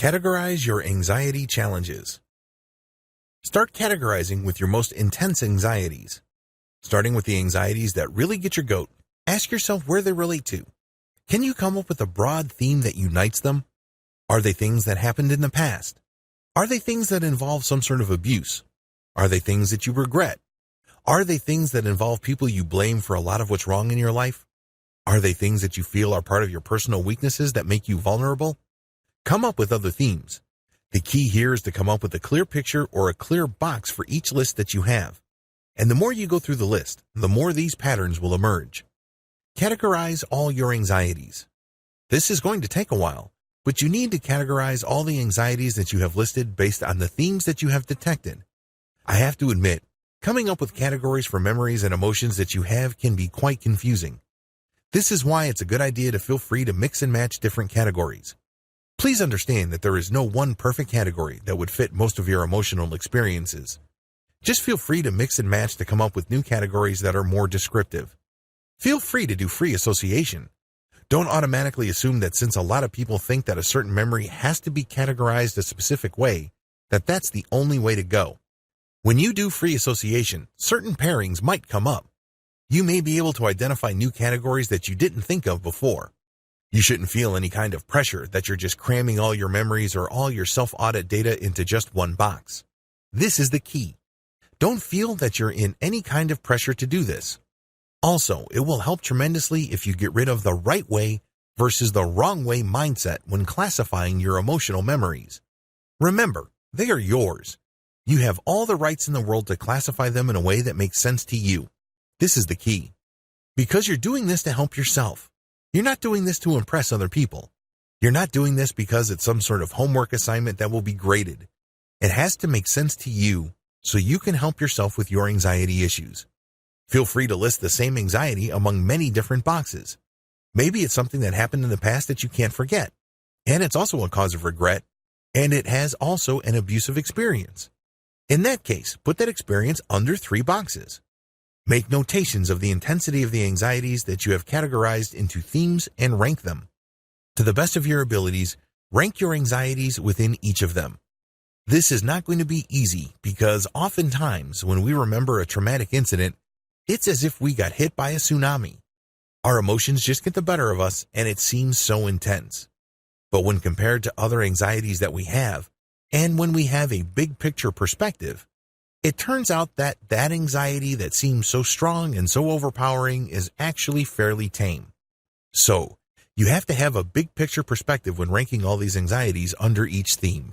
Categorize your anxiety challenges. Start categorizing with your most intense anxieties. Starting with the anxieties that really get your goat, ask yourself where they relate to. Can you come up with a broad theme that unites them? Are they things that happened in the past? Are they things that involve some sort of abuse? Are they things that you regret? Are they things that involve people you blame for a lot of what's wrong in your life? Are they things that you feel are part of your personal weaknesses that make you vulnerable? Come up with other themes. The key here is to come up with a clear picture or a clear box for each list that you have. And the more you go through the list, the more these patterns will emerge. Categorize all your anxieties. This is going to take a while, but you need to categorize all the anxieties that you have listed based on the themes that you have detected. I have to admit, coming up with categories for memories and emotions that you have can be quite confusing. This is why it's a good idea to feel free to mix and match different categories. Please understand that there is no one perfect category that would fit most of your emotional experiences. Just feel free to mix and match to come up with new categories that are more descriptive. Feel free to do free association. Don't automatically assume that since a lot of people think that a certain memory has to be categorized a specific way, that that's the only way to go. When you do free association, certain pairings might come up. You may be able to identify new categories that you didn't think of before. You shouldn't feel any kind of pressure that you're just cramming all your memories or all your self-audit data into just one box. This is the key. Don't feel that you're in any kind of pressure to do this. Also, it will help tremendously if you get rid of the right way versus the wrong way mindset when classifying your emotional memories. Remember, they are yours. You have all the rights in the world to classify them in a way that makes sense to you. This is the key. Because you're doing this to help yourself. You're not doing this to impress other people. You're not doing this because it's some sort of homework assignment that will be graded. It has to make sense to you so you can help yourself with your anxiety issues. Feel free to list the same anxiety among many different boxes. Maybe it's something that happened in the past that you can't forget, and it's also a cause of regret, and it has also an abusive experience. In that case, put that experience under 3 boxes. Make notations of the intensity of the anxieties that you have categorized into themes and rank them. To the best of your abilities, rank your anxieties within each of them. This is not going to be easy because oftentimes when we remember a traumatic incident, it's as if we got hit by a tsunami. Our emotions just get the better of us and it seems so intense. But when compared to other anxieties that we have, and when we have a big picture perspective, it turns out that that anxiety that seems so strong and so overpowering is actually fairly tame. So, you have to have a big picture perspective when ranking all these anxieties under each theme.